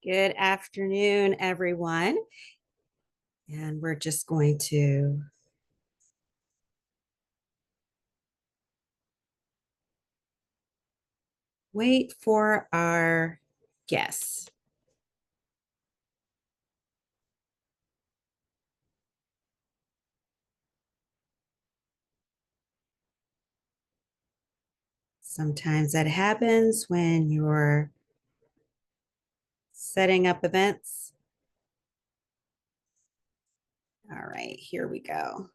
Good afternoon, everyone. And we're just going to wait for our guests. Sometimes that happens when you're setting up events. All right, here we go.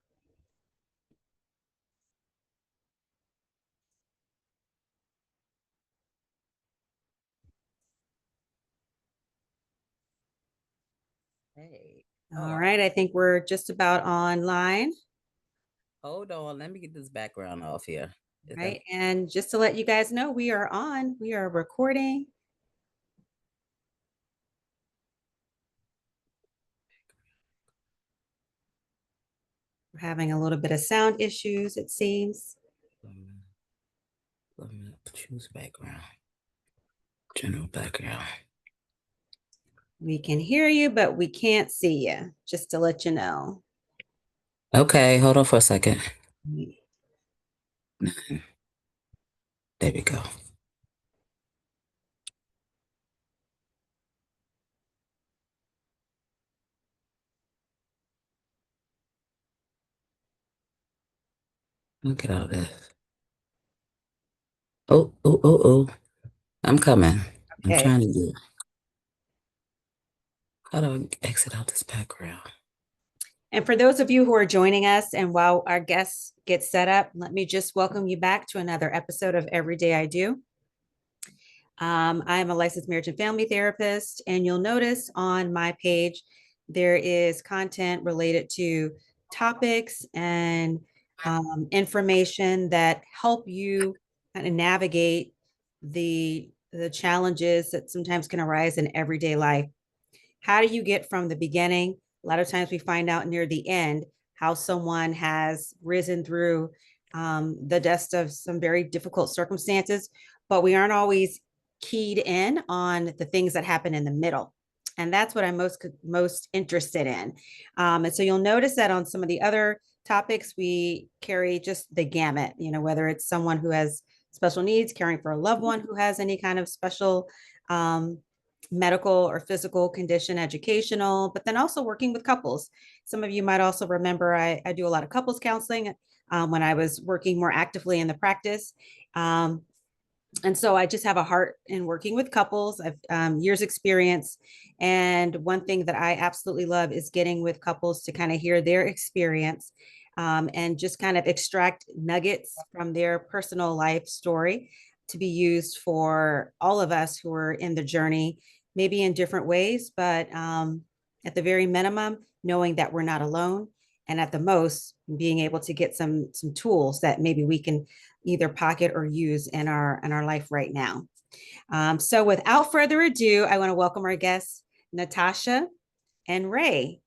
Hey. All right, I think we're just about online. Hold on. Let me get this background off here. Is that Right. And just to let you guys know, we are on, we are recording. We're having a little bit of sound issues, it seems. let me choose background? General background. We can hear you, but we can't see you, just to let you know. Okay, hold on for a second. There we go. Look at all this. Oh. I'm coming. I'm Okay. trying to get. How do I exit out this background? And for those of you who are joining us, and while our guests get set up, let me just welcome you back to another episode of Every Day I Do. I am a licensed marriage and family therapist, and you'll notice on my page there is content related to topics and information that help you kind of navigate the challenges that sometimes can arise in everyday life. How do you get from the beginning? A lot of times we find out near the end how someone has risen through the dust of some very difficult circumstances, but we aren't always keyed in on the things that happen in the middle. And that's what I'm most interested in. And so you'll notice that on some of the other topics, we carry just the gamut, whether it's someone who has special needs, caring for a loved one who has any kind of special medical or physical condition, educational, but then also working with couples. Some of you might also remember I do a lot of couples counseling when I was working more actively in the practice. And so I just have a heart in working with couples. I've years experience. And one thing that I absolutely love is getting with couples to kind of hear their experience and just kind of extract nuggets from their personal life story to be used for all of us who are in the journey, maybe in different ways, but at the very minimum, knowing that we're not alone. And at the most, being able to get some tools that maybe we can either pocket or use in our life right now. So without further ado, I want to welcome our guests, Natasha and Ray.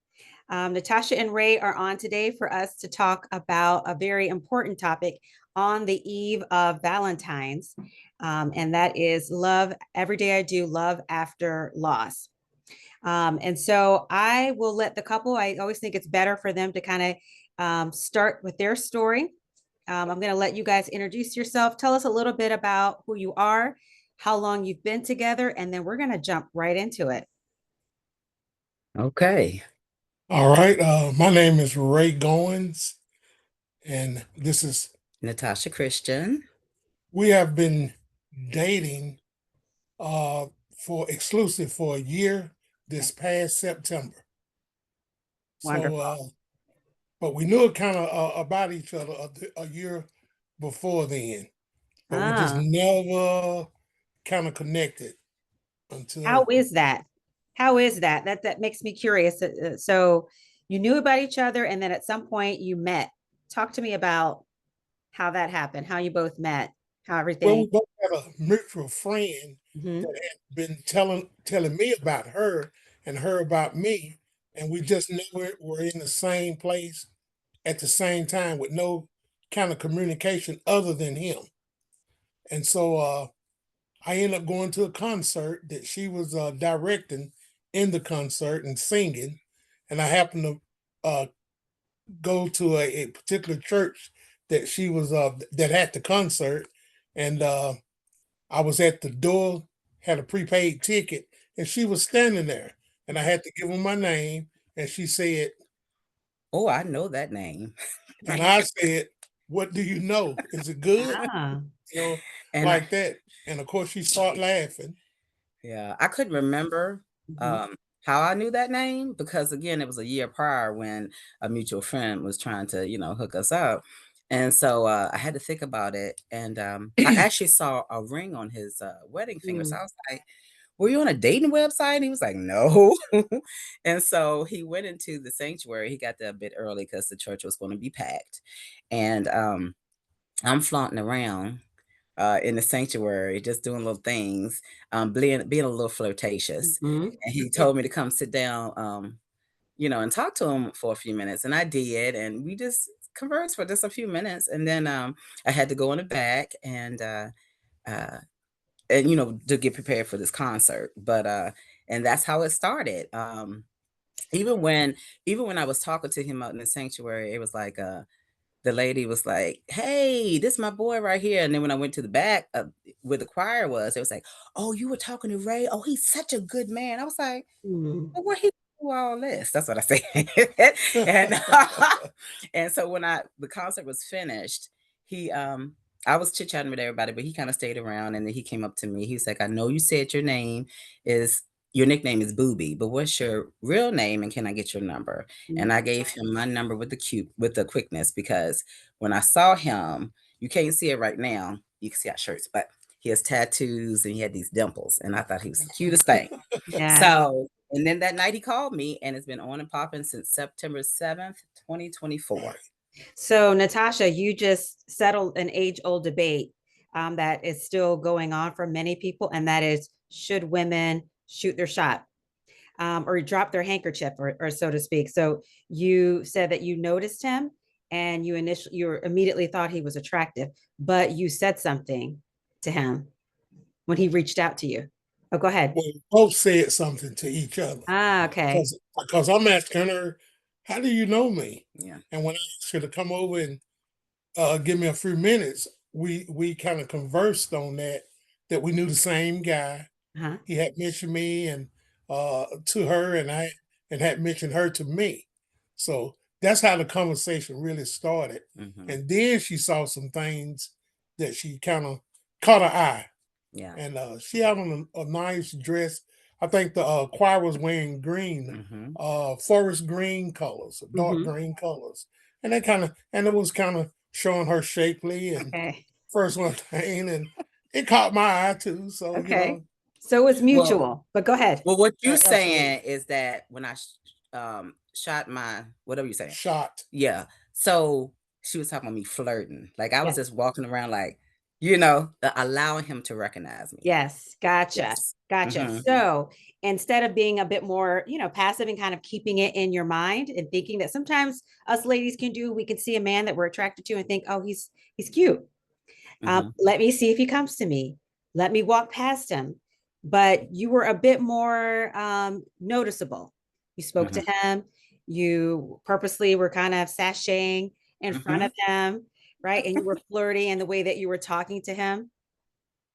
Natasha and Ray are on today for us to talk about a very important topic on the eve of Valentine's, and that is love. Every day I do love after loss. And so I will let the couple, I always think it's better for them to kind of start with their story. I'm going to let you guys introduce yourself. Tell us a little bit about who you are, how long you've been together, and then we're going to jump right into it. Okay. All right. My name is Ray Goins, and this is Natasha Christian. we have been dating for exclusive for a year this past September. So, Wonderful. but we knew it kind of about each other a year before then, but we just Ah, never kind of connected how until is that? How is that? That makes me curious. So you knew about each other, and then at some point you met. Talk to me about how that happened, how you both met, how well, everything. we both had a mutual friend that Mhm. had been telling me about her and her about me, and we just never were in the same place at the same time with no kind of communication other than him. And so I ended up going to a concert that she was directing in the concert and singing, and I happened to go to a particular church that she was that had the concert, and I was at the door, had a prepaid ticket, and she was standing there, and I had to give her my name, and she said, Oh, I know that name. and I said, "What do you know? Is it good?" Ah. You know, And like that. And of course, she started laughing. yeah, I couldn't remember Mhm. how I knew that name because again, it was a year prior when a mutual friend was trying to, hook us up. And so I had to think about it. And I actually saw a ring on his wedding finger. So Mm. I was like, were you on a dating website? And he was like, no. And so he went into the sanctuary. He got there a bit early because the church was going to be packed. And I'm flaunting around in the sanctuary, just doing little things, being a little flirtatious. Mhm. And he told me to come sit down, and talk to him for a few minutes. And I did. And we just conversed for just a few minutes. And then I had to go in the back uh, and, to get prepared for this concert. And that's how it started. Even when, even when I was talking to him out in the sanctuary, it was like, the lady was like, "Hey, this my boy right here." And then when I went to the back where the choir was, it was like, "Oh, you were talking to Ray? Oh, he's such a good man." I was like, Mm. "Well, what he do all this?" That's what I said. and and so when the concert was finished, he I was chit chatting with everybody, but he kind of stayed around, and then he came up to me. He's like, "I know you said is your nickname is Boobie, but what's your real name, and can I get your number?" And I gave him my number with the quickness because when I saw him, you can't see it right now. You can see our shirts, but he has tattoos and he had these dimples, and I thought he was the cutest thing. Yeah. So, and then that night he called me, and it's been on and popping since September 7th, 2024. So, Natasha, you just settled an age-old debate that is still going on for many people, and that is, should women shoot their shot or drop their handkerchief, or so to speak? So, you said that you noticed him, and you immediately thought he was attractive, but you said something to him when he reached out to you. Oh, go ahead. Well, we both said something to each other Ah, okay. because I'm asking her, "How do you know me?" Yeah. And when I asked her to come over and give me a few minutes, we kind of conversed on that we knew the same guy. Uh-huh. He had mentioned me and to her, and I and had mentioned her to me. So that's how the conversation really started. Hmm. And then she saw some things that she kind of caught her eye, Yeah. and she had on a nice dress. I think the choir was wearing green, Hmm. forest green colors, dark Mm-hmm. green colors, and and it was kind of showing her shapely and Okay. first one thing, and it caught my eye too. So Okay. So it's Well, mutual, but go ahead. what you saying absolutely is that when I shot my whatever you saying, shot. yeah. So she was talking about me flirting, like I was Yes. just walking around, like allowing him to recognize me. Yes. Gotcha. Yes. Gotcha. Hmm. So instead of being a bit more, passive and kind of keeping it in your mind and thinking that sometimes us ladies can do, we can see a man that we're attracted to and think, oh, he's cute. Hmm. Let me see if he comes to me. Let me walk past him. But you were a bit more noticeable. You spoke to Hmm. him. You purposely were kind of sashaying in front Hmm. of him, right? And you were flirty in the way that you were talking to him.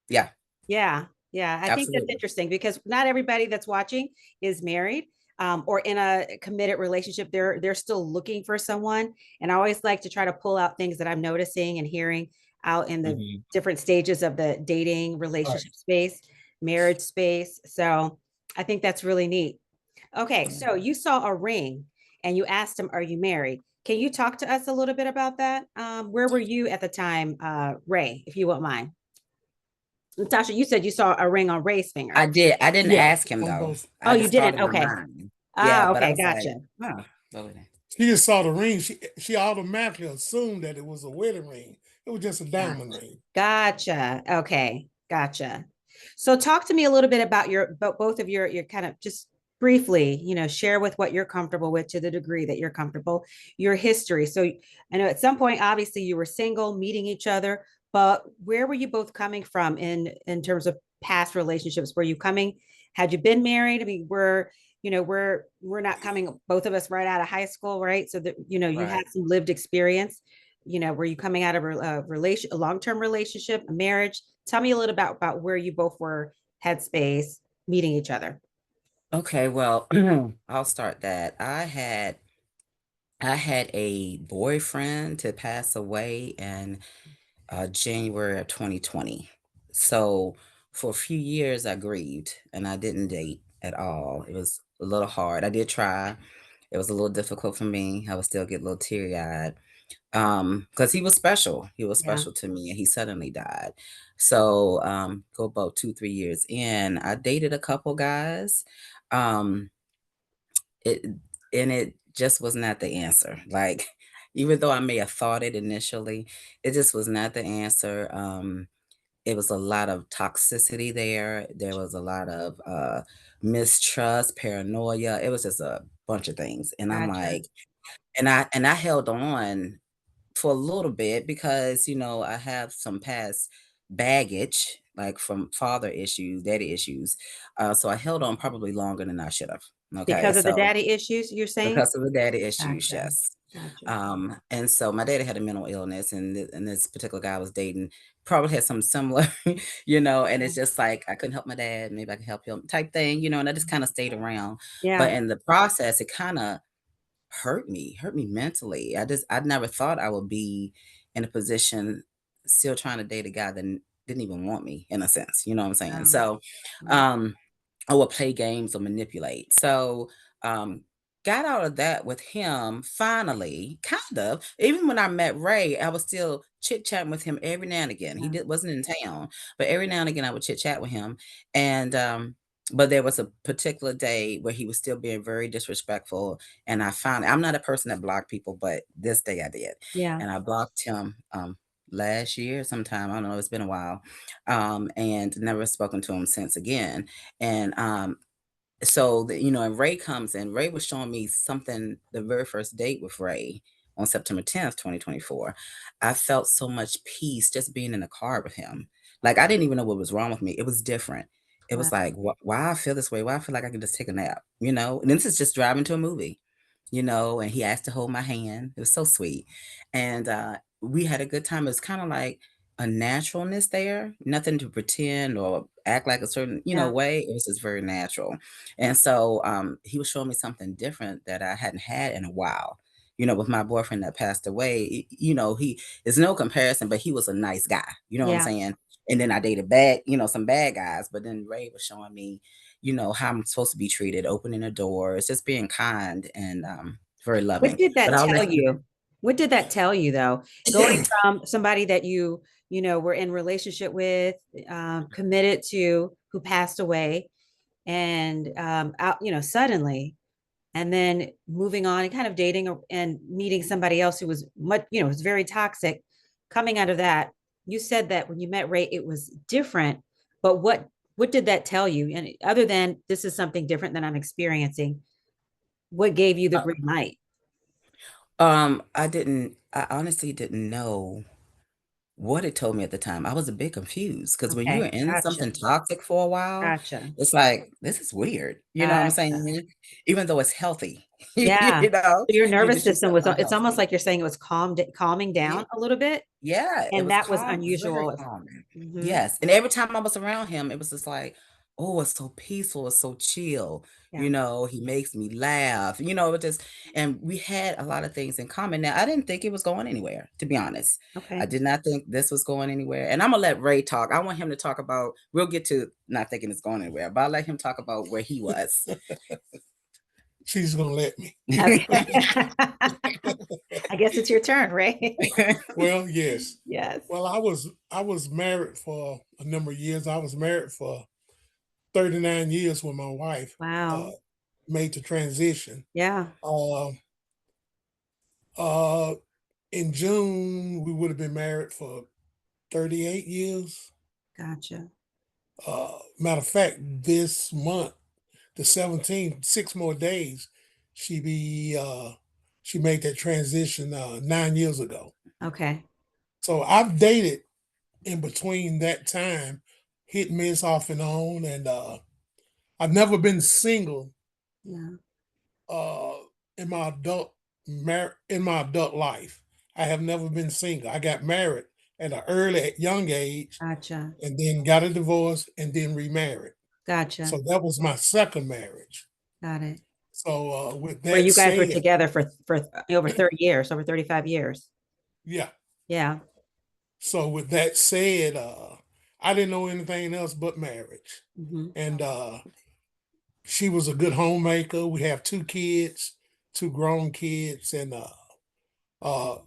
Yeah. Yeah, yeah. I think that's Absolutely. interesting because not everybody that's watching is married or in a committed relationship. They're still looking for someone, and I always like to try to pull out things that I'm noticing and hearing out in the Hmm. different stages of the dating Right. relationship space, marriage space. So I think that's really neat. Okay, Yeah. so you saw a ring and you asked him, "Are you married?" Can you talk to us a little bit about that? Where were you at the time, Ray, if you won't mind? Natasha, you said you saw a ring on Ray's I finger. did. I didn't Yeah, ask him on though. both. Oh, I you just thought didn't? it in Okay. mind. Yeah, Ah, but I okay, was like, gotcha. huh. Go with it. She just saw the ring. She automatically assumed that it was a wedding ring. It was just a diamond Gotcha. ring. Gotcha. Okay, gotcha. So talk to me a little bit about both of your kind of just briefly, share with what you're comfortable with to the degree that you're comfortable, your history. So I know at some point, obviously, you were single, meeting each other, but where were you both coming from in terms of past relationships? Were you coming, had you been married? I mean, we're not coming, both of us, right out of high school, right? So that, you had Right. some lived experience. Were you coming out of a long-term relationship, a marriage? Tell me a little about where you both were headspace meeting each other. Okay, well, I'll start that. I had a boyfriend to pass away in January of 2020. So for a few years, I grieved and I didn't date at all. It was a little hard. I did try. It was a little difficult for me. I would still get a little teary-eyed. Because he was special. He was Yeah. special to me, and he suddenly died. So, go about 2, 3 years in, I dated a couple guys. Um, it and it just was not the answer. Like, even though I may have thought it initially, it just was not the answer. It was a lot of toxicity there. There was a lot of mistrust, paranoia. It was just a bunch of things. And I'm Gotcha. like, and I held on for a little bit because, I have some past baggage, like from father issues, daddy issues. So I held on probably longer than I should have. Okay. Because of the So daddy issues, you're saying? because of the daddy issues, Gotcha. yes. Gotcha. And so my daddy had a mental illness, and this particular guy I was dating probably had some similar, and it's just like I couldn't help my dad, maybe I can help him type thing, and I just kind of stayed around. But Yeah. in the process, it kind of hurt me mentally. I never thought I would be in a position still trying to date a guy that didn't even want me in a sense, you know what I'm saying? Wow. So, Yeah. um, I would play games or manipulate. So, um, got out of that with him finally, kind of. Even when I met Ray, I was still chit chatting with him every now and again. He Yeah. wasn't in town, but every now and again I would chit chat with him. And but there was a particular day where he was still being very disrespectful, and I'm not a person that block people, but this day I did, Yeah. and I blocked him last year sometime. I don't know. It's been a while, and never spoken to him since again. And so and Ray comes in. Ray was showing me something the very first date with Ray on September 10th, 2024. I felt so much peace just being in the car with him. Like I didn't even know what was wrong with me. It was different. It Wow. was like, why I feel this way? Why I feel like I can just take a nap, And this is just driving to a movie, and he asked to hold my hand. It was so sweet. And we had a good time. It was kind of like a naturalness there, nothing to pretend or act like a certain, Yeah. way. It was just very natural. And so he was showing me something different that I hadn't had in a while. With my boyfriend that passed away, he is no comparison, but he was a nice guy. You know what I'm Yeah. saying? And then I dated bad, some bad guys. But then Ray was showing me, how I'm supposed to be treated, opening the doors, just being kind and very What loving. did But that I'll tell let you? What did that tell you though? Going from somebody that were in relationship with, committed to, who passed away, and out, suddenly, and then moving on and kind of dating and meeting somebody else who was much, was very toxic. Coming out of that, you said that when you met Ray, it was different. But what did that tell you? And other than this is something different than I'm experiencing, what gave you the green light? I honestly didn't know what it told me at the time. I was a bit confused because when you're Okay, in gotcha, something toxic for a while, gotcha, it's like, this is weird. You know what I'm gotcha. saying? Even though it's healthy, Yeah. So your you nervous just system yourself was, it's almost unhealthy. like you're saying it was calming Yeah, down a little bit. yeah, it And was that was calm, very unusual. calming. Hmm. Yes, and every time I was around him, it was just like, oh, it's so peaceful, it's so chill. Yeah. He makes me laugh. It just, and we had a lot of things in common. Now, I didn't think it was going anywhere, to be honest. I Okay. did not think this was going anywhere. And I'm gonna let Ray talk. I want him to talk about. We'll get to not thinking it's going anywhere, but I'll let him talk about where he was. She's gonna let me. Okay. I guess it's your turn, Ray. Well, yes. Yes. Well, I was married for a number of years. I was married for 39 years when my wife Wow. made the transition. Yeah. Uh, uh, in June, we would have been married for 38 years. Gotcha. Matter of fact, this month, the 17th, 6 more days, she be she made that transition 9 years ago. Okay. So I've dated in between that time hit and miss off and on, and I've never been single Yeah. uh, in my adult life. I have never been single. I got married at an early young age, Gotcha. and then got a divorce, and then remarried. Gotcha. So that was my second marriage. Got it. So with Where that you guys were said, together for over 30 years, over 35 years. yeah. Yeah. So with that said, I didn't know anything else but marriage, Hmm. and she was a good homemaker. We have two kids, two grown kids, and uh,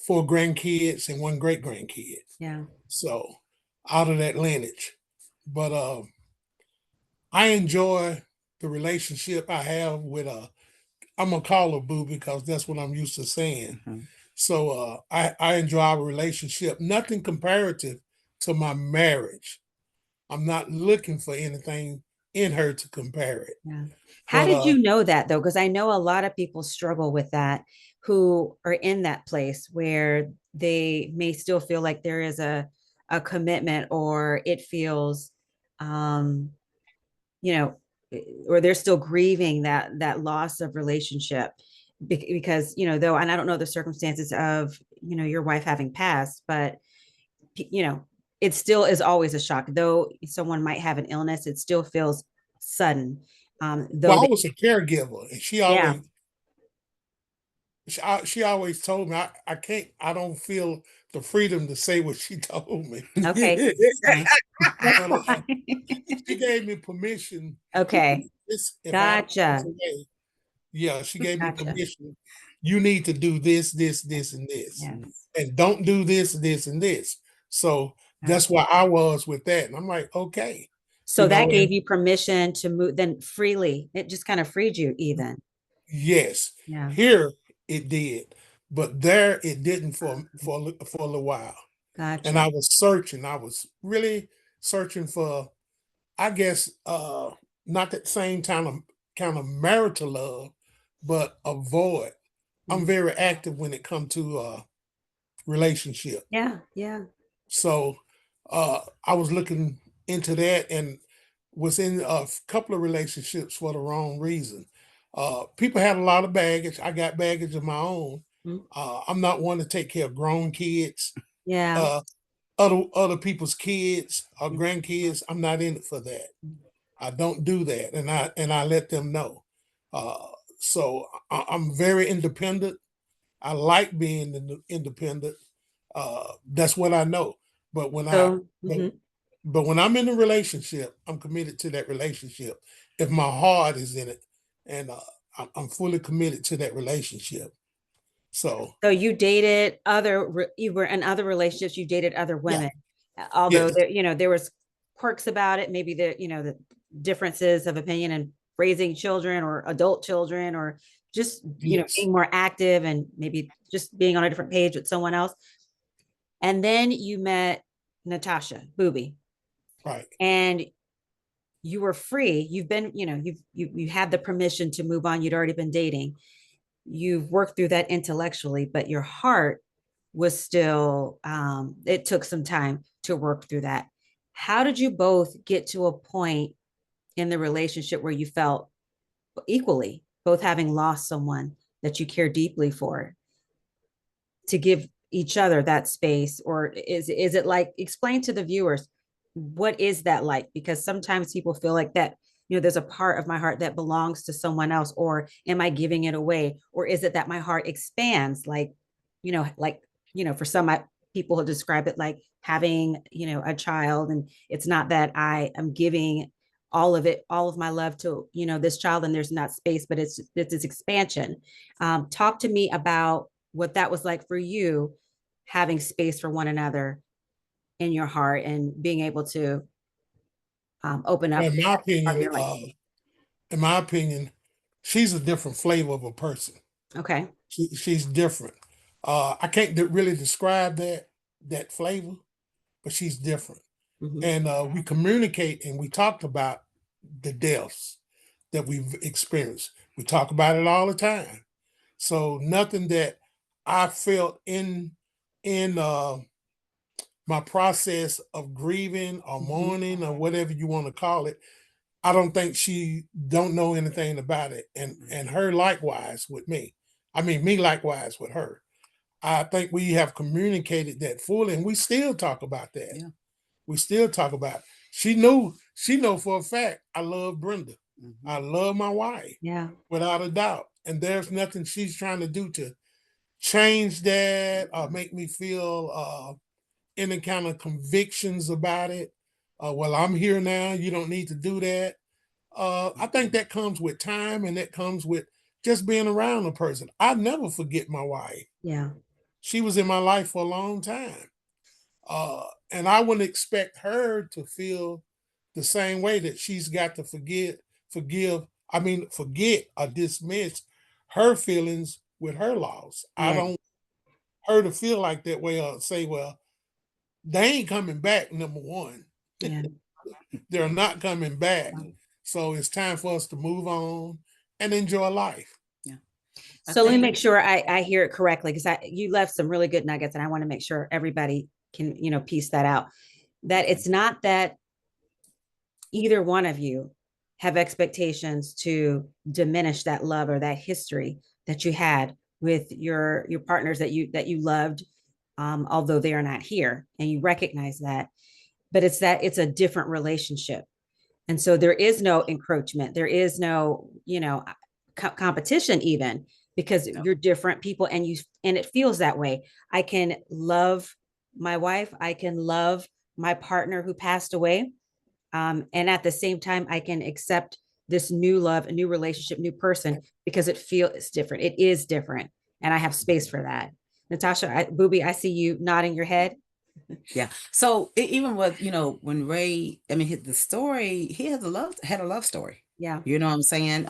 four grandkids and one great grandkid. Yeah. So out of that lineage, but I enjoy the relationship I have with I'm gonna call her Boo because that's what I'm used to saying. Mhm. So I enjoy our relationship. Nothing comparative to my marriage. I'm not looking for anything in her to compare it. Yeah. How But did you know that though? Because I know a lot of people struggle with that who are in that place where they may still feel like there is a commitment or it feels um you know or they're still grieving that loss of relationship because though, and I don't know the circumstances of your wife having passed, but you know it still is always a shock. Though someone might have an illness, it still feels sudden. Though well, I they, was a caregiver, and yeah. she always told me I can't. I don't feel the freedom to say what she told me. Okay, that's fine. That's But fine. she gave me permission. Okay, This if I pass gotcha, away, yeah, she gave me gotcha. permission. You need to do this, this, this, and this, Yes, and don't do this, this, and this. So that's gotcha. where I was with that, and I'm like, okay, So that and gave you permission to move then freely. It just kind of freed you even. yes, Yeah, here it did, but there it didn't for a little while. And gotcha. I was searching. I was really searching for, I guess, not that same kind of marital love, but a void. I'm Mm. very active when it comes to relationship. Yeah, yeah. So I was looking into that and was in a couple of relationships for the wrong reason. People had a lot of baggage. I got baggage of my own. Mm. I'm not one to take care of grown kids, Yeah. uh, other people's kids or Yeah. grandkids. I'm not in it for that. I don't do that, and I let them know. Uh, so I'm very independent. I like being independent. That's what I know. But when I So, but, mhm. but when I'm in a relationship, I'm committed to that relationship. If my heart is in it, and I'm fully committed to that relationship. So So you dated you were in other relationships, you dated other yeah, women, although yes, there was quirks about it, maybe the differences of opinion and raising children or adult children or just, yes, being more active and maybe just being on a different page with someone else. And then you met Natasha, Boobie, right. and you were free. You've been, you had the permission to move on. You'd already been dating. You've worked through that intellectually, but your heart was still, it took some time to work through that. How did you both get to a point in the relationship where you felt equally, both having lost someone that you care deeply for, to give each other that space? Or is it like, explain to the viewers, what is that like? Because sometimes people feel like that, there's a part of my heart that belongs to someone else, or am I giving it away? Or is it that my heart expands, for some people who describe it like having, a child, and it's not that I am giving all of my love to, this child, and there's not space, but it's this expansion. Talk to me about what that was like for you, having space for one another in your heart and being able to open Well, up that part of your life. in my opinion, she's a different flavor of a person. Okay. She's different. I can't really describe that flavor, but she's different. Hmm. And we communicate and we talked about the deaths that we've experienced. We talk about it all the time. So nothing that I felt in my process of grieving or mourning or whatever you want to call it, I don't think she don't know anything about it. And her likewise with me. I mean, me likewise with her. I think we have communicated that fully, and we still talk about that. Yeah. We still talk about it. She know for a fact I love Brenda. I love my wife. Yeah. Without a doubt. And there's nothing she's trying to do to change that or make me feel any kind of convictions about it. Well, I'm here now. You don't need to do that. I think that comes with time, and that comes with just being around a person. I never forget my wife. Yeah. She was in my life for a long time. And I wouldn't expect her to feel the same way that she's got to forget or dismiss her feelings with her loss. I Yeah. don't her to feel like that way or say, well, they ain't coming back, number one. Yeah. They're not coming back. So it's time for us to move on and enjoy life. Yeah. So let me make sure I hear it correctly, because you left some really good nuggets, and I want to make sure everybody can, piece that out. That it's not that either one of you have expectations to diminish that love or that history that you had with your partners that you loved, although they are not here, and you recognize that. But it's that it's a different relationship, and so there is no encroachment, there is no competition, even because you're different people, and it feels that way. I can love my wife, I can love my partner who passed away, and at the same time, I can accept this new love, a new relationship, new person, because it feels different. It is different. And I have space for that. Natasha, Boobie, I see you nodding your head. Yeah. So even with, when Ray, the story, he had a love story. Yeah. You know what I'm saying?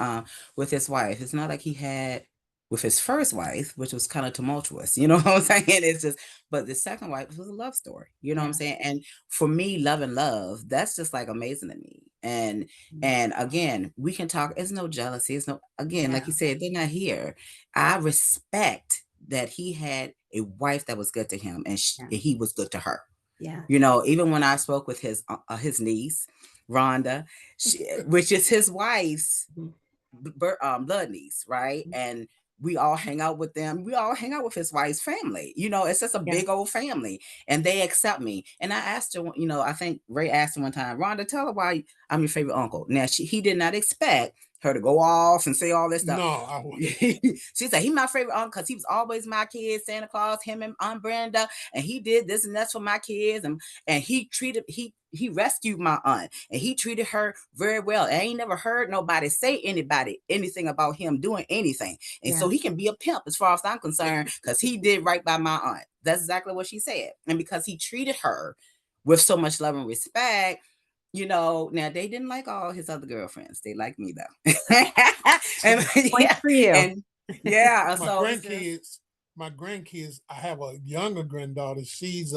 With his wife. It's not like he had with his first wife, which was kind of tumultuous. You know what I'm saying? It's just, but the second wife was a love story. You know what I'm saying? And for me, love, that's just like amazing to me. And again, we can talk, it's no jealousy. It's no, again, like you said, they're not here. I respect that he had a wife that was good to him, and he was good to her. Yeah. Even when I spoke with his niece, Rhonda, which is his wife's blood niece, right? And we all hang out with them. We all hang out with his wife's family. It's just a big old family, and they accept me. And I asked her, I think Ray asked her one time, Rhonda, tell her why I'm your favorite uncle. Now, he did not expect her to go off and say all this stuff. No, I wouldn't. She said, he's my favorite uncle because he was always my kid, Santa Claus, him and Aunt Brenda, and he did this and that's for my kids. And he rescued my aunt, and he treated her very well. I ain't never heard nobody say anything about him doing anything. And so he can be a pimp as far as I'm concerned, because he did right by my aunt. That's exactly what she said. And because he treated her with so much love and respect, now they didn't like all his other girlfriends. They like me though. And Point for you. And my grandkids, I have a younger granddaughter. She's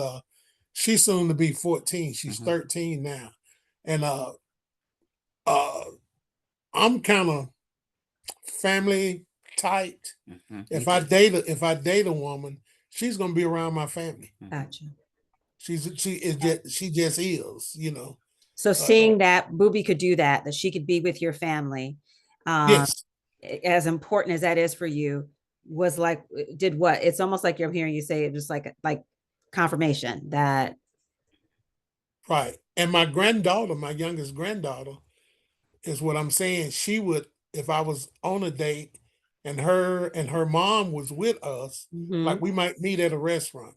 soon to be 14. She's 13 now. And I'm kind of family tight. If I date a woman, she's gonna be around my family. Gotcha. She just is, So seeing that Boobie could do that she could be with your family, yes, as important as that is for you, was like, did what? It's almost like I'm hearing you say it, just like confirmation that. Right. And my granddaughter, my youngest granddaughter, is what I'm saying. She would, if I was on a date and her mom was with us, like we might meet at a restaurant,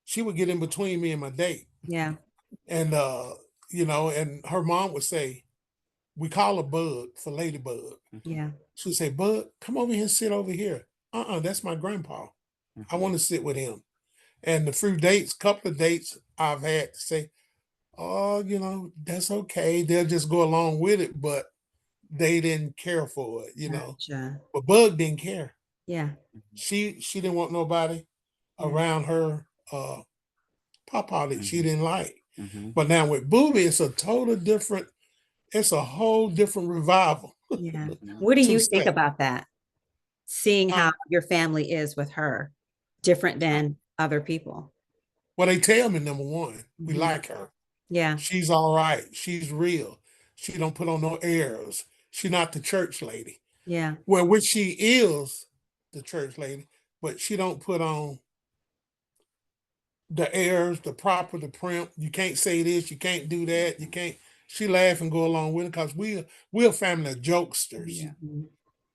she would get in between me and my date. Yeah. And and her mom would say, we call her Bug for Ladybug. Yeah. She'd say, Bug, come over here and sit over here. That's my grandpa. I want to sit with him. And the couple of dates I've had to say, oh, that's okay. They'll just go along with it, but they didn't care for it, Gotcha. But Bug didn't care. Yeah. She didn't want nobody around her papa that she didn't like. But now with Boobie, it's a whole different revival. Yeah. What do you think about that? Seeing how your family is with her, different than other people. Well, they tell me, number one, we like her. Yeah. She's all right. She's real. She don't put on no airs. She's not the church lady. Yeah. Well, which she is the church lady, but she don't put on the airs, the proper, the primp. You can't say this, you can't do that, you can't. She laugh and go along with it because we're a family of jokesters, Yeah. Mhm.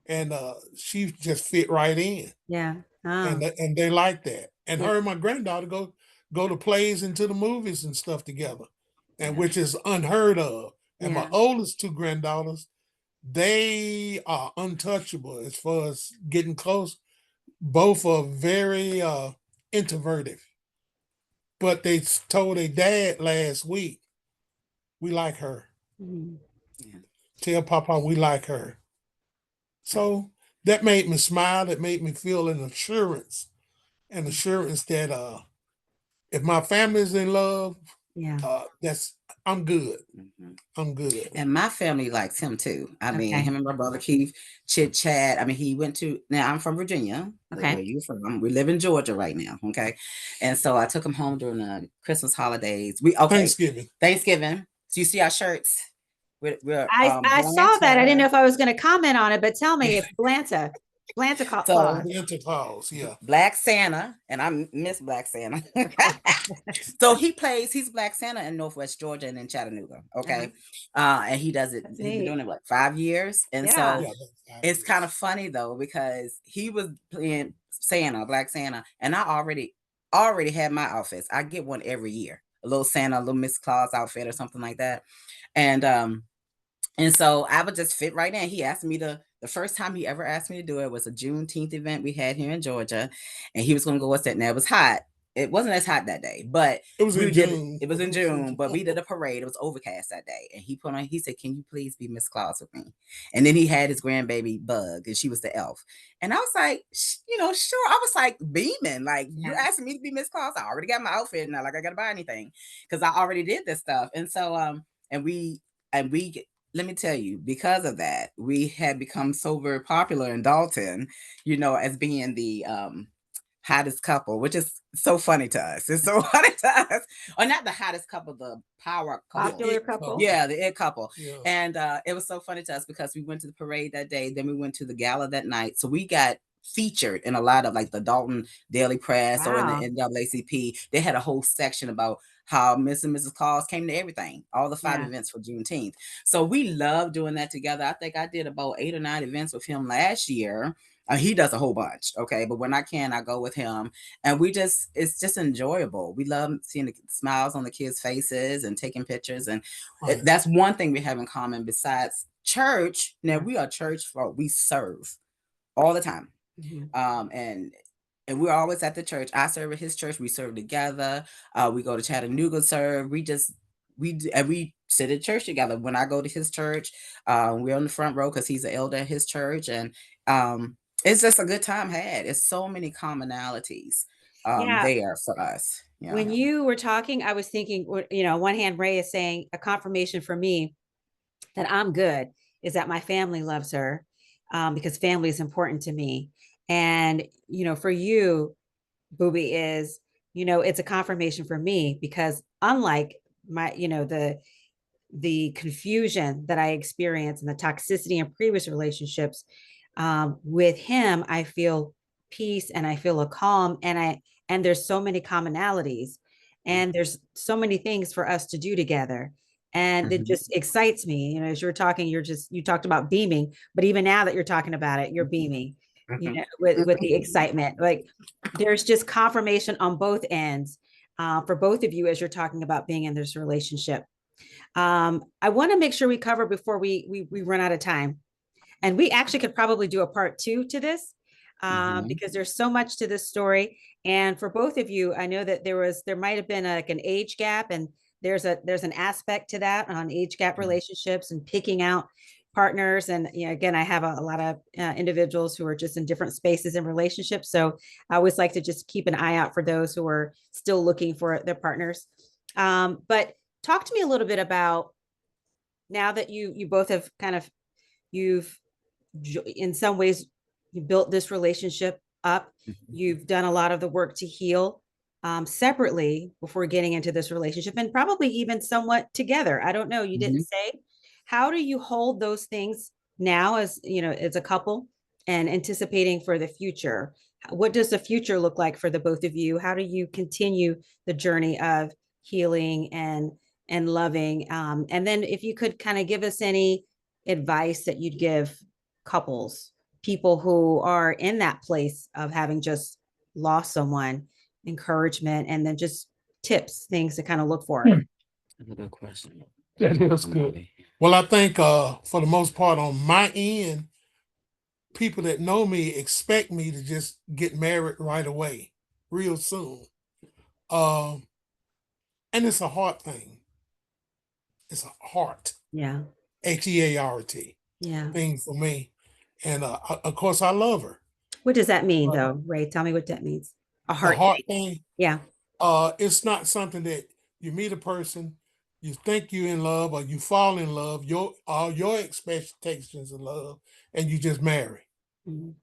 and she just fit right in, Yeah. and Oh, and they like that. And yeah. her and my granddaughter go to plays and to the movies and stuff together, and Yeah. which is unheard of. And my Yeah. oldest two granddaughters, they are untouchable as far as getting close. Both are very introverted, but they told their dad last week, we like her. Mhm. Yeah. Tell Papa we like her. So that made me smile. It made me feel an assurance that if my family's in love, Yeah. that's I'm good. Mhm. I'm good. And my family likes him too. I mean, Okay. him and my brother Keith chit chat. I mean, he went to, now I'm from Virginia, where Okay. you from. We live in Georgia right now. Okay. And so I took him home during the Christmas holidays. Thanksgiving. Thanksgiving. So you see our shirts? We're I saw that. I didn't know Blanta. if I was going to comment on it, but tell me, it's Blanta. Blanta So Claus. Santa Claus, yeah. Black Santa, and I miss Black Santa. So he's Black Santa in Northwest Georgia and in Chattanooga. Okay. And he does it, That's he's been neat. doing it what, 5 years. And Yeah. so Yeah, that's it's kind of obvious. funny though, because he was playing Santa, Black Santa, and I already had my outfits. I get one every year, a little Santa, a little Miss Claus outfit or something like that. And so I would just fit right in. He asked me the first time he ever asked me to do it was a Juneteenth event we had here in Georgia, and he was going to go with that. Now it was hot. It wasn't as hot that day, but It was we in did it. June. It was in June, but we did a parade. It was overcast that day, and he said, "Can you please be Miss Claus with me?" And then he had his grandbaby Bug, and she was the elf. And I was like, sure. I was like beaming, like you're Yeah. asking me to be Miss Claus. I already got my outfit, not like I got to buy anything because I already did this stuff. And so and we let me tell you, because of that, we had become so very popular in Dalton, as being the hottest couple, which is so funny to us. It's so funny to us. Or not the hottest couple, the power couple. Popular couple. Yeah, the it couple. Yeah. And it was so funny to us because we went to the parade that day, then we went to the gala that night. So we got featured in a lot of like the Dalton Daily Press or in the Wow. NAACP. They had a whole section about how Miss and Mrs. Claus came to everything, all the 5 Yeah. events for Juneteenth. So we love doing that together. I think I did about 8 or 9 events with him last year. He does a whole bunch, okay, but when I can, I go with him, and it's just enjoyable. We love seeing the smiles on the kids' faces and taking pictures, and Right. that's one thing we have in common besides church. Now Yeah. we are church folk. We serve all the time, Mhm. and we're always at the church. I serve at his church. We serve together. We go to Chattanooga serve. We sit at church together. When I go to his church, we're on the front row because he's an elder at his church, and it's just a good time had. It's so many commonalities Yeah. there for us. Yeah. When you were talking, I was thinking, one hand Ray is saying a confirmation for me that I'm good is that my family loves her, because family is important to me. And, for you, Boobie, is, it's a confirmation for me because unlike my, the confusion that I experienced and the toxicity in previous relationships, with him, I feel peace and I feel a calm, and there's so many commonalities and there's so many things for us to do together. And it Mhm. just excites me. As you were talking, you talked about beaming, but even now that you're talking about it, you're beaming, Mhm. with the excitement. Like there's just confirmation on both ends, for both of you as you're talking about being in this relationship. I want to make sure we cover before we run out of time. And we actually could probably do a part 2 to this, Mhm. because there's so much to this story. And for both of you, I know that there might have been like an age gap, and there's an aspect to that on age gap relationships and picking out partners. And again, I have a lot of individuals who are just in different spaces in relationships. So I always like to just keep an eye out for those who are still looking for their partners. But talk to me a little bit about, now that you both have kind of, you've in some ways you built this relationship up, Mhm. you've done a lot of the work to heal, separately before getting into this relationship, and probably even somewhat together. I don't know. You didn't say. How do you hold those things now, as you know, as a couple, and anticipating for the future? What does the future look like for the both of you? How do you continue the journey of healing and loving? And then if you could kind of give us any advice that you'd give couples, people who are in that place of having just lost someone, encouragement, and then just tips, things to kind of look for. That's a good question. That is good. Well, I think for the most part on my end, people that know me expect me to just get married right away, real soon. And it's a heart thing. It's a heart, Yeah. H-E-A-R-T Yeah. thing for me. And of course, I love her. What does that mean, though, Ray? Tell me what that means. A The heart heart thing. thing, Yeah. it's not something that you meet a person, you think you're in love, or you fall in love, all your expectations of love, and you just marry. Mhm.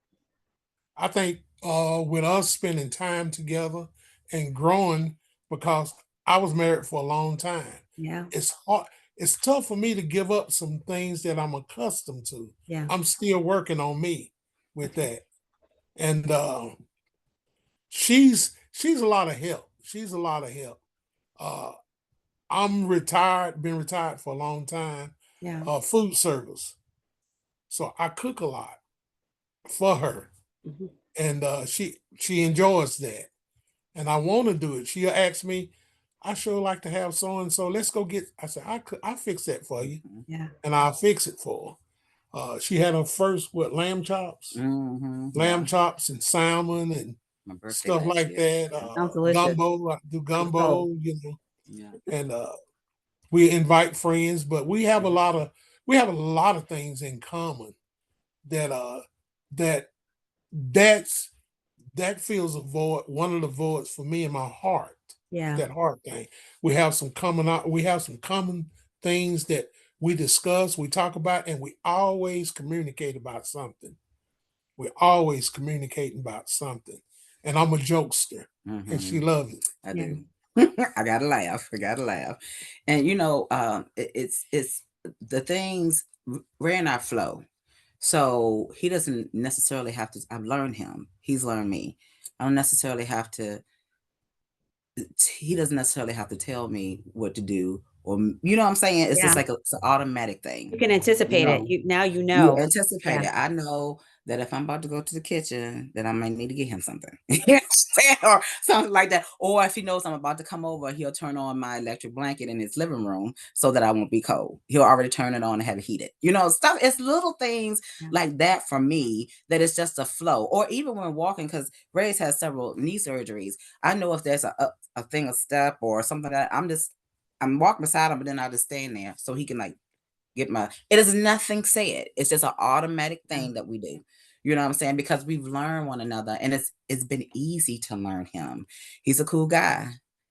I think with us spending time together and growing, because I was married for a long time, Yeah. it's hard. It's tough for me to give up some things that I'm accustomed to. Yeah. I'm still working on me with that, and she's a lot of help. She's a lot of help. Uh, I'm retired, been retired for a long time. Yeah. Food service, so I cook a lot for her, Mhm. and she enjoys that. And I want to do it. She'll ask me, I sure like to have so and so. Let's go get. I said, I fix that for you, Yeah. and I'll fix it for her. She had her first lamb chops, lamb chops and salmon and My birthday stuff last like year. that. Sounds delicious. Gumbo, I do gumbo, Oh, Yeah. and we invite friends. But we have a lot of things in common that that that's that fills a void, one of the voids for me in my heart. yeah. That heart thing. We have some common things that we discuss, we talk about, and we always communicate about something. We're always communicating about something. And I'm a jokester, and she loves it. I Yeah. do. I gotta laugh. I gotta laugh. And it's the things Ray and I flow. So he doesn't necessarily have to. I've learned him. He's learned me. I don't necessarily have to. He doesn't necessarily have to tell me what to do, or you know what I'm saying. It's just Yeah. like it's an automatic thing. You can You anticipate it. know, You you know. anticipate Yeah. it. I know that if I'm about to go to the kitchen, that I might need to get him something. You know what I'm saying? Or something like that. Or if he knows I'm about to come over, he'll turn on my electric blanket in his living room so that I won't be cold. He'll already turn it on and have it heated. You know, stuff. It's little things Yeah. like that for me that it's just a flow. Or even when walking, because Ray's has several knee surgeries. I know if there's a thing, a step or something that I'm walking beside him, but then I'll just stand there so he can like get my it is nothing said. It's just an automatic thing that we do. You know what I'm saying? Because we've learned one another and it's been easy to learn him. He's a cool guy.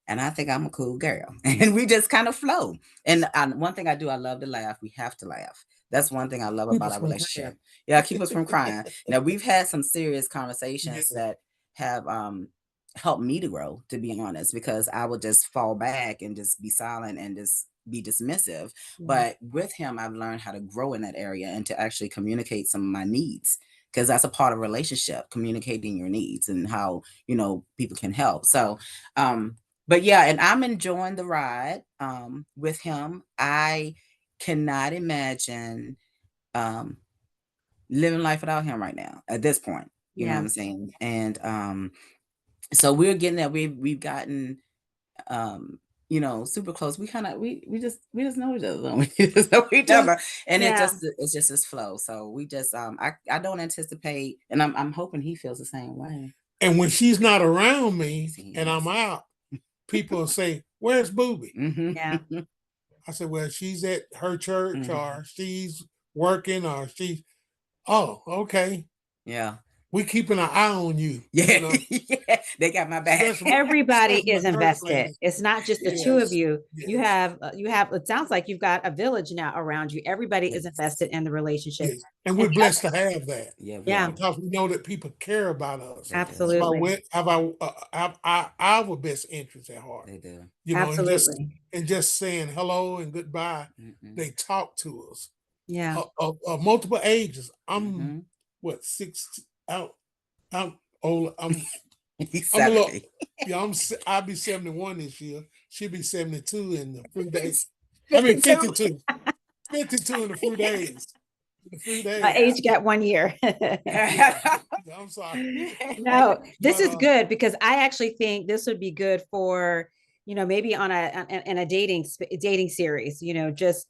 And I think I'm a cool girl. And we just kind of flow. And one thing I do, I love to laugh. We have to laugh. That's one thing I love Keep about us our from relationship. crying. Yeah, keep us from crying. Now we've had some serious Yeah. conversations that have helped me to grow, to be honest, because I would just fall back and just be silent and just be dismissive. Yeah. But with him, I've learned how to grow in that area and to actually communicate some of my needs, because that's a part of a relationship, communicating your needs and how, people can help. So, but yeah, and I'm enjoying the ride with him. I cannot imagine um, living life without him right now at this point. You know what Yeah. I'm saying? And so we're getting there. We've gotten um super close. We kind of we just know each other. We just know each Yeah. other, and Yeah. it's just this flow. So we just I don't anticipate, and I'm hoping he feels the same way. And when she's not around me Yes, he and is. I'm out, people will say, "Where's Boobie?" Yeah. I said, "Well, she's at her church, Mhm. or she's working, or she's." Oh, okay. Yeah. we keeping an eye on you. Yeah, You know, yeah, they got my back. Everybody especially is my church invested. ladies. It's not just the two of Yes, you. You yes, have, it sounds like you've got a village now around you. Everybody is Yes. invested in the relationship. yes. And And we're blessed to have that Yeah, we yeah, are. because we know that people care about us. They do. absolutely. Have our best interests at heart. They do. You know, Absolutely. and just saying hello and goodbye. Mm-mm. They talk to us Yeah. of multiple ages. I'm Mhm. what I'm old. He's I'm a little. 70. Yeah, I'll be 71 this year. She'll be 72 in a few days. I mean 52. 52. 52 in a few days. In a few days. Age gap 1 year. Yeah, I'm sorry. No, this But is good because I actually think this would be good for, maybe on a dating series, just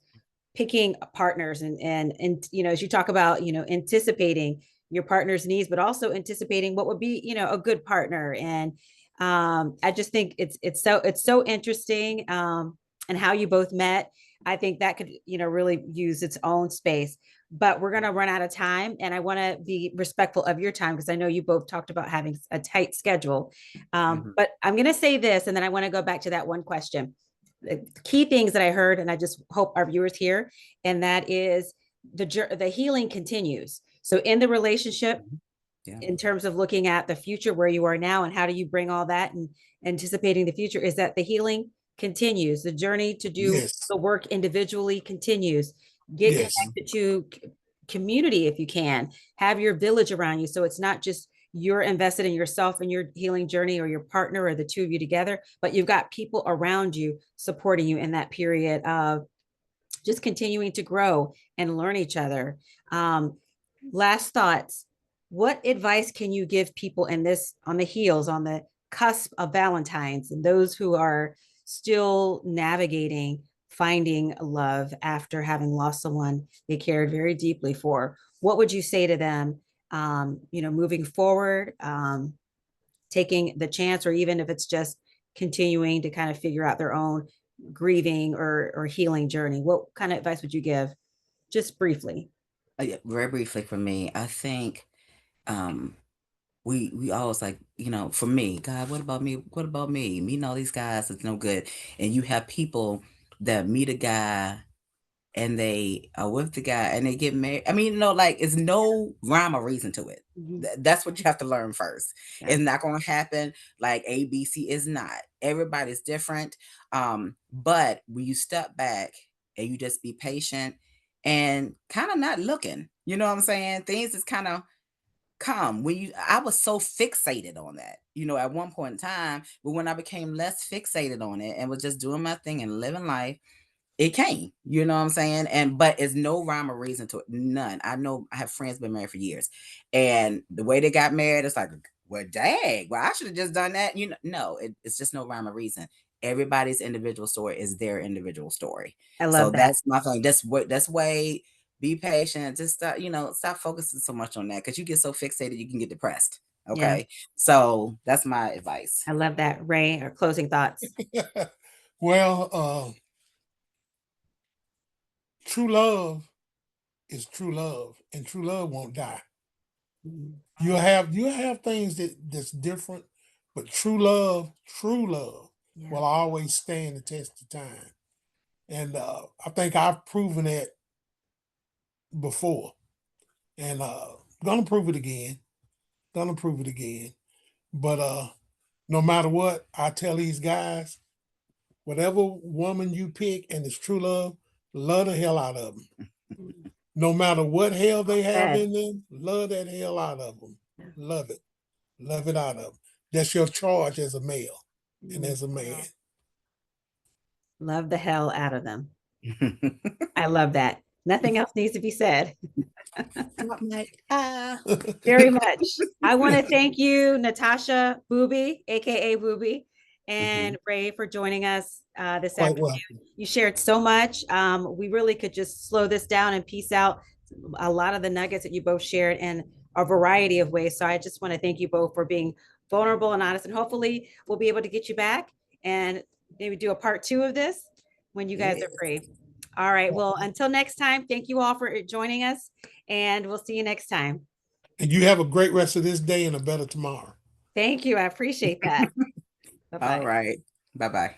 picking partners and as you talk about, anticipating your partner's needs, but also anticipating what would be, a good partner. And I just think it's so interesting, and how you both met. I think that could, really use its own space. But we're going to run out of time, and I want to be respectful of your time because I know you both talked about having a tight schedule. Mhm. But I'm going to say this, and then I want to go back to that one question. The key things that I heard, and I just hope our viewers hear, and that is the healing continues. So in the relationship, Yeah. in terms of looking at the future, where you are now, and how do you bring all that and anticipating the future, is that the healing continues. The journey to do yes, the work individually continues. Get yes, connected to community if you can. Have your village around you. So it's not just you're invested in yourself and your healing journey, or your partner, or the two of you together, but you've got people around you supporting you in that period of just continuing to grow and learn each other. Um, Last thoughts. What advice can you give people in this, on the heels, on the cusp of Valentine's, and those who are still navigating finding love after having lost someone they cared very deeply for? What would you say to them, moving forward, taking the chance, or even if it's just continuing to kind of figure out their own grieving or healing journey? What kind of advice would you give, just briefly? Yeah, very briefly for me, I think um we always like, for me, God, what about me? What about me? Meeting all these guys is no good. And you have people that meet a guy and they are with the guy and they get married. I mean, like it's no rhyme or reason to it. Mhm. That's what you have to learn first. Yeah. It's not going to happen like ABC is not. Everybody's different. But when you step back and you just be patient and kind of not looking, you know what I'm saying? Things is kind of come when I was so fixated on that, at one point in time, but when I became less fixated on it and was just doing my thing and living life, it came, you know what I'm saying? But it's no rhyme or reason to it. None. I know I have friends been married for years. And the way they got married, it's like, well, dang, well, I should have just done that. No, it's just no rhyme or reason. Everybody's individual story is their individual story. I So love that. that's my thing. That's way, be patient. Just stop focusing so much on that because you get so fixated, you can get depressed. Yeah, Okay. So that's my advice. I love that. Ray, or closing thoughts? well, true love is true love, and true love won't die. Mhm. You'll have things that's different, but true love Yeah. will always stand the test of time. And I think I've proven that before, and gonna prove it again. Gonna prove it again. But no matter what, I tell these guys, whatever woman you pick and it's true love the hell out of them. Mhm. No matter what hell they have Said. in them, love that hell out of them. Love it. Love it out of them. That's your charge as a male and Mhm. as a man. Love the hell out of them. I love that. Nothing else needs to be said. Drop mic. Ah. Very much. I want to thank you, Natasha Boobie, a.k.a. Boobie, Mhm. and Ray, for joining us this Quite afternoon. well. You shared so much. We really could just slow this down and piece out a lot of the nuggets that you both shared in a variety of ways. So I just want to thank you both for being vulnerable and honest. And hopefully we'll be able to get you back and maybe do a part 2 of this when you guys are Yes. free. All right. Well, until next time, thank you all for joining us, and we'll see you next time. And you have a great rest of this day and a better tomorrow. Thank you. I appreciate that. All Bye-bye. right. Bye-bye.